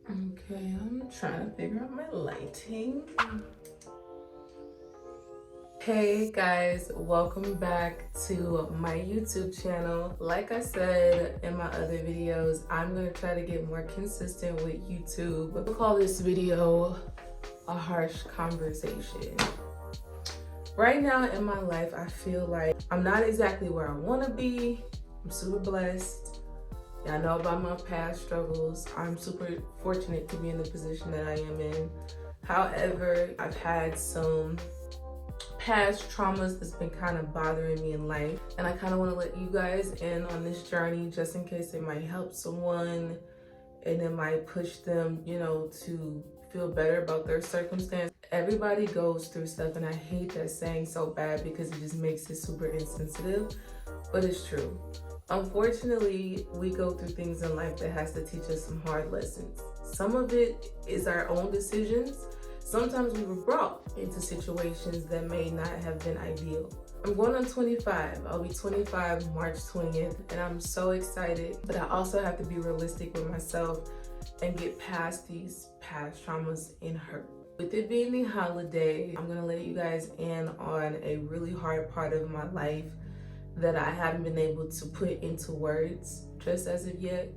Okay, I'm trying to figure out my lighting. Hey guys, welcome back to my YouTube channel. Like I said in my other videos, I'm gonna try to get more consistent with YouTube. We'll call this video a harsh conversation. Right now in my life, I feel like I'm not exactly where I wanna be. I'm super blessed. I know about my past struggles. I'm super fortunate to be in the position that I am in. However, I've had some past traumas that's been kind of bothering me in life, and I kind of want to let you guys in on this journey just in case it might help someone and it might push them, to feel better about their circumstance. Everybody goes through stuff, and I hate that saying so bad because it just makes it super insensitive, but it's true. Unfortunately, we go through things in life that has to teach us some hard lessons. Some of it is our own decisions. Sometimes we were brought into situations that may not have been ideal. I'm going on 25. I'll be 25 March 20th, and I'm so excited. But I also have to be realistic with myself and get past these past traumas and hurt. With it being the holiday, I'm gonna let you guys in on a really hard part of my life that I haven't been able to put into words just as of yet.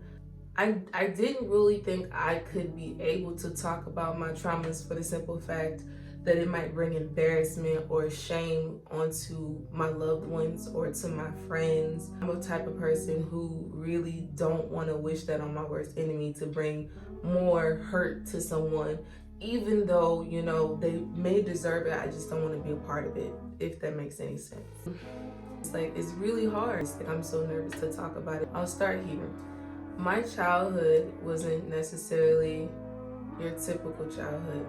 I didn't really think I could be able to talk about my traumas for the simple fact that it might bring embarrassment or shame onto my loved ones or to my friends. I'm a type of person who really don't want to wish that on my worst enemy, to bring more hurt to someone, even though, they may deserve it. I just don't want to be a part of it, if that makes any sense. It's really hard. I'm so nervous to talk about it. I'll start here. My childhood wasn't necessarily your typical childhood.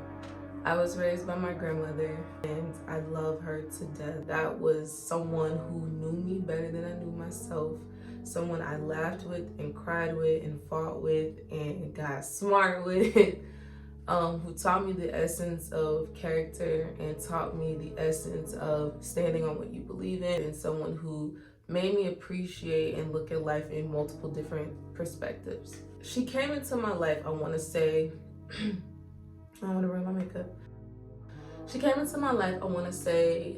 I was raised by my grandmother, and I love her to death. That was someone who knew me better than I knew myself. Someone I laughed with and cried with and fought with and got smart with. Who taught me the essence of character and taught me the essence of standing on what you believe in, and someone who made me appreciate and look at life in multiple different perspectives. She came into my life, I want to say, I want to wear my makeup. She came into my life, I want to say,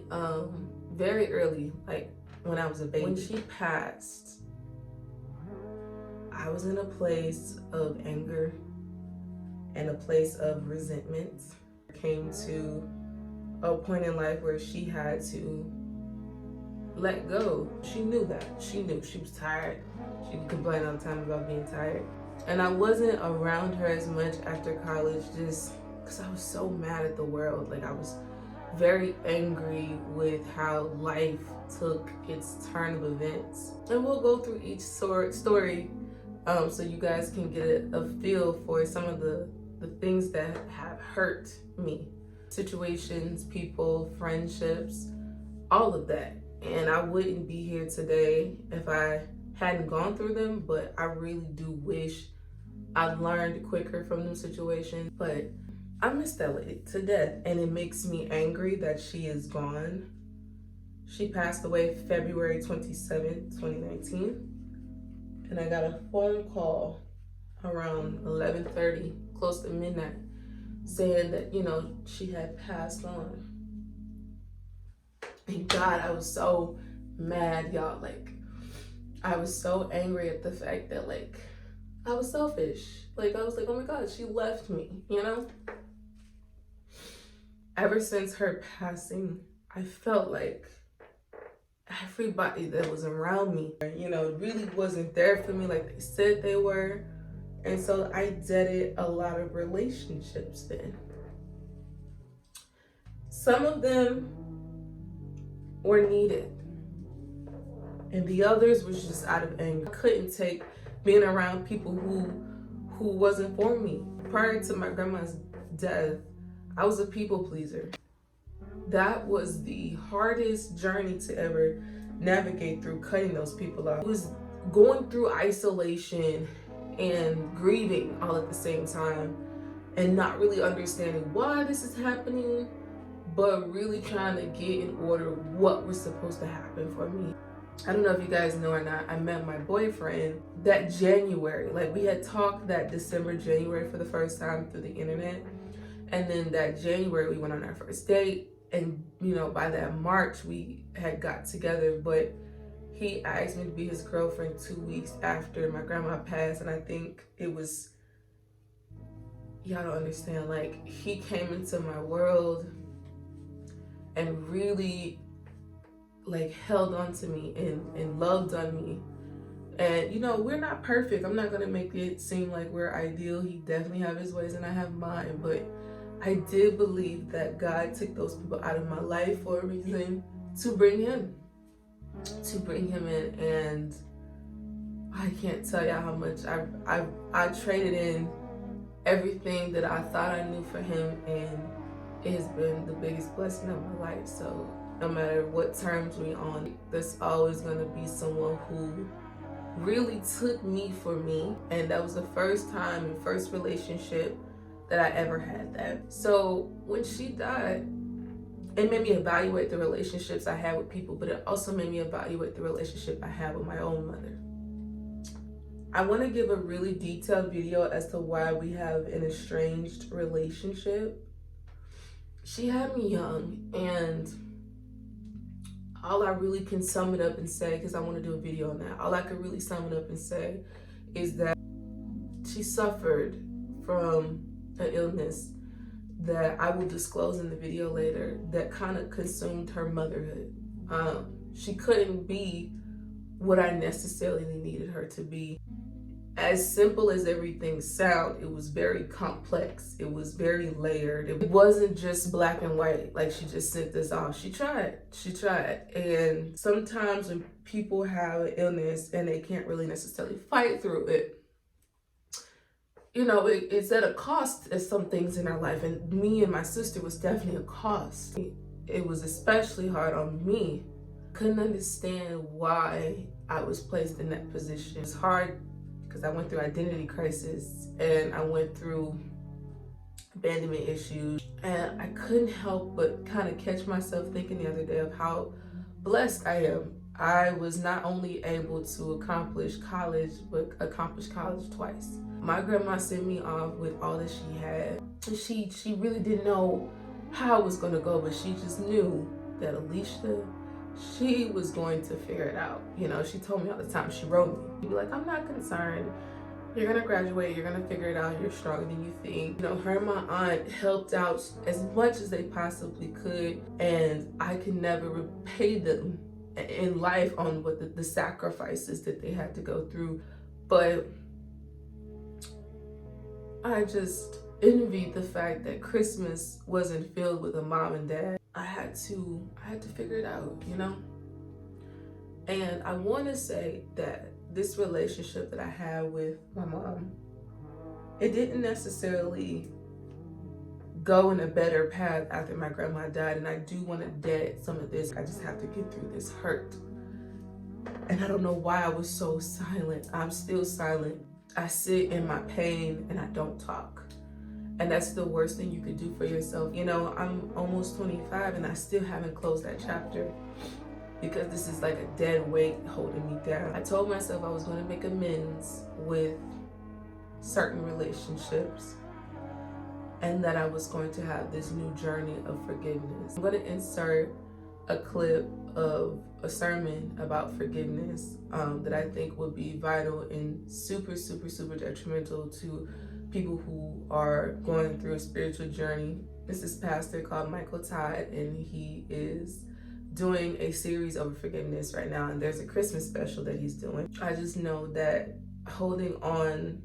very early, like when I was a baby. When she passed, I was in a place of anger and a place of resentment. Came to a point in life where she had to let go. She knew that. She knew she was tired. She would complain all the time about being tired. And I wasn't around her as much after college just because I was so mad at the world. Like, I was very angry with how life took its turn of events. And we'll go through each story so you guys can get a feel for some of the things that have hurt me. Situations, people, friendships, all of that. And I wouldn't be here today if I hadn't gone through them, but I really do wish I learned quicker from them situations. But I miss that lady to death, and it makes me angry that she is gone. She passed away February 27th, 2019. And I got a phone call around 11:30, close to midnight, saying that, she had passed on. And God, I was so mad, y'all. I was so angry at the fact that, I was selfish. I was like, oh my God, she left me, Ever since her passing, I felt like everybody that was around me, really wasn't there for me like they said they were. And so I deaded a lot of relationships then. Some of them were needed, and the others was just out of anger. I couldn't take being around people who wasn't for me. Prior to my grandma's death, I was a people pleaser. That was the hardest journey to ever navigate through, cutting those people off. It was going through isolation and grieving all at the same time, and not really understanding why this is happening, but really trying to get in order what was supposed to happen for me. I don't know if you guys know or not, I met my boyfriend that January. Like, we had talked that December, January for the first time through the internet. And then that January, we went on our first date. And, you know, by that March, we had got together. But he asked me to be his girlfriend 2 weeks after my grandma passed. And I think it was, y'all don't understand, like, he came into my world and really, like, held on to me and loved on me. And, you know, we're not perfect. I'm not going to make it seem like we're ideal. He definitely have his ways and I have mine. But I did believe that God took those people out of my life for a reason, to bring him in. And I can't tell y'all how much I traded in everything that I thought I knew for him, and it has been the biggest blessing of my life. So no matter what terms we on, there's always going to be someone who really took me for me. And that was the first time and first relationship that I ever had that. So when she died, it made me evaluate the relationships I had with people, but it also made me evaluate the relationship I had with my own mother. I want to give a really detailed video as to why we have an estranged relationship. She had me young, and all I really can sum it up and say, because I want to do a video on that, all I could really sum it up and say is that she suffered from an illness that I will disclose in the video later that kind of consumed her motherhood. She couldn't be what I necessarily needed her to be. As simple as everything sounds, it was very complex. It was very layered. It wasn't just black and white, like she just sent this off. She tried. And sometimes when people have an illness and they can't really necessarily fight through it, you know, it's at a cost as some things in our life. And me and my sister was definitely a cost. It was especially hard on me. Couldn't understand why I was placed in that position. It's hard because I went through identity crisis and I went through abandonment issues, and I couldn't help but kind of catch myself thinking the other day of how blessed I am. I was not only able to accomplish college, but accomplished college twice. My grandma sent me off with all that she had. She really didn't know how it was going to go, but she just knew that Alicia, she was going to figure it out. You know, she told me all the time, she wrote me. She'd be like, I'm not concerned. You're gonna graduate, you're gonna figure it out, you're stronger than you think. You know, her and my aunt helped out as much as they possibly could, and I can never repay them in life on what the sacrifices that they had to go through. But I just envied the fact that Christmas wasn't filled with a mom and dad. I had to figure it out, you know? And I want to say that this relationship that I had with my mom, it didn't necessarily go in a better path after my grandma died. And I do want to dead some of this. I just have to get through this hurt. And I don't know why I was so silent. I'm still silent. I sit in my pain and I don't talk. And that's the worst thing you could do for yourself. You know, I'm almost 25 and I still haven't closed that chapter because this is like a dead weight holding me down. I told myself I was going to make amends with certain relationships and that I was going to have this new journey of forgiveness. I'm going to insert a clip of a sermon about forgiveness that I think would be vital and super detrimental to people who are going through a spiritual journey. This is a pastor called Michael Todd, and he is doing a series over forgiveness right now, and there's a Christmas special that he's doing. I just know that holding on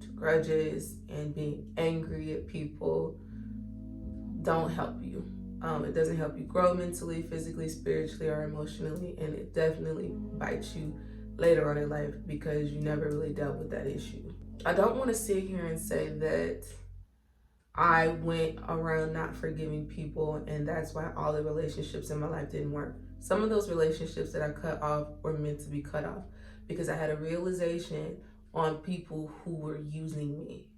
to grudges and being angry at people don't help you. It doesn't help you grow mentally, physically, spiritually, or emotionally, and it definitely bites you later on in life because you never really dealt with that issue. I don't want to sit here and say that I went around not forgiving people and that's why all the relationships in my life didn't work. Some of those relationships that I cut off were meant to be cut off because I had a realization on people who were using me.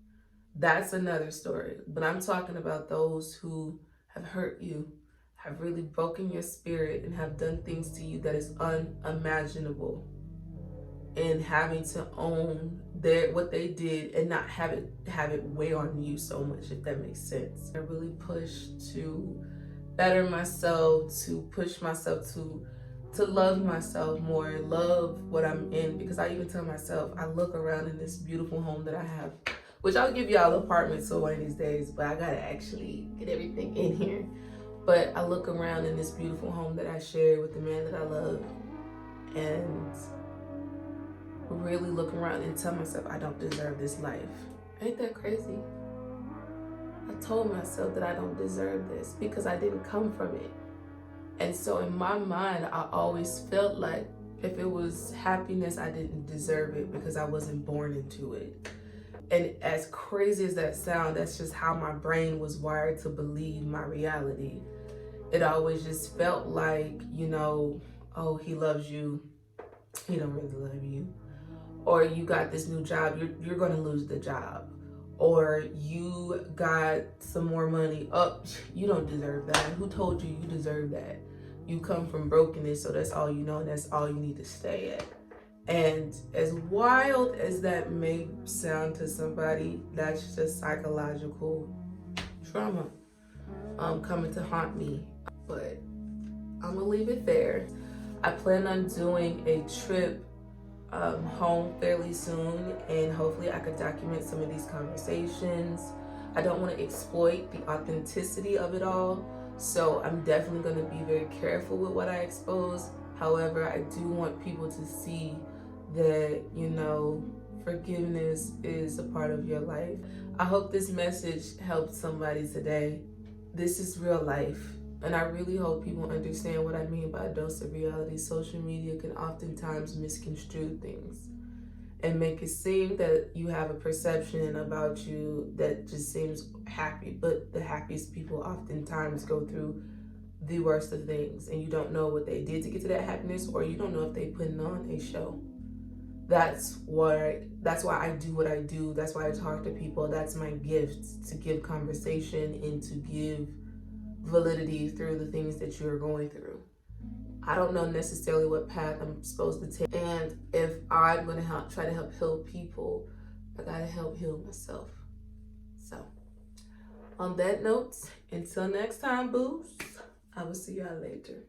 That's another story. But I'm talking about those who have hurt you, have really broken your spirit and have done things to you that is unimaginable, and having to own what they did and not have it weigh on you so much, if that makes sense. I really pushed to better myself, to push myself to love myself more, love what I'm in, because I even tell myself, I look around in this beautiful home that I have, which I'll give y'all an apartment so one of these days, but I gotta actually get everything in here. But I look around in this beautiful home that I share with the man that I love, and really look around and tell myself I don't deserve this life. Ain't that crazy? I told myself that I don't deserve this because I didn't come from it. And so in my mind, I always felt like if it was happiness, I didn't deserve it because I wasn't born into it. And as crazy as that sounds, that's just how my brain was wired to believe my reality. It always just felt like, oh, he loves you, he don't really love you. Or you got this new job, you're gonna lose the job. Or you got some more money, you don't deserve that. Who told you you deserve that? You come from brokenness, so that's all you know, and that's all you need to stay at. And as wild as that may sound to somebody, that's just psychological trauma coming to haunt me. But I'm gonna leave it there. I plan on doing a trip home fairly soon, and hopefully I could document some of these conversations. I don't want to exploit the authenticity of it all, so I'm definitely going to be very careful with what I expose. However, I do want people to see that, forgiveness is a part of your life. I hope this message helped somebody today. This is real life. And I really hope people understand what I mean by a dose of reality. Social media can oftentimes misconstrue things and make it seem that you have a perception about you that just seems happy. But the happiest people oftentimes go through the worst of things, and you don't know what they did to get to that happiness, or you don't know if they putting on a show. That's why I do what I do. That's why I talk to people. That's my gift, to give conversation and to give validity through the things that you're going through. I don't know necessarily what path I'm supposed to take, and if I'm going to try to help heal people, I gotta help heal myself. So on that note, until next time, boos, I will see y'all later.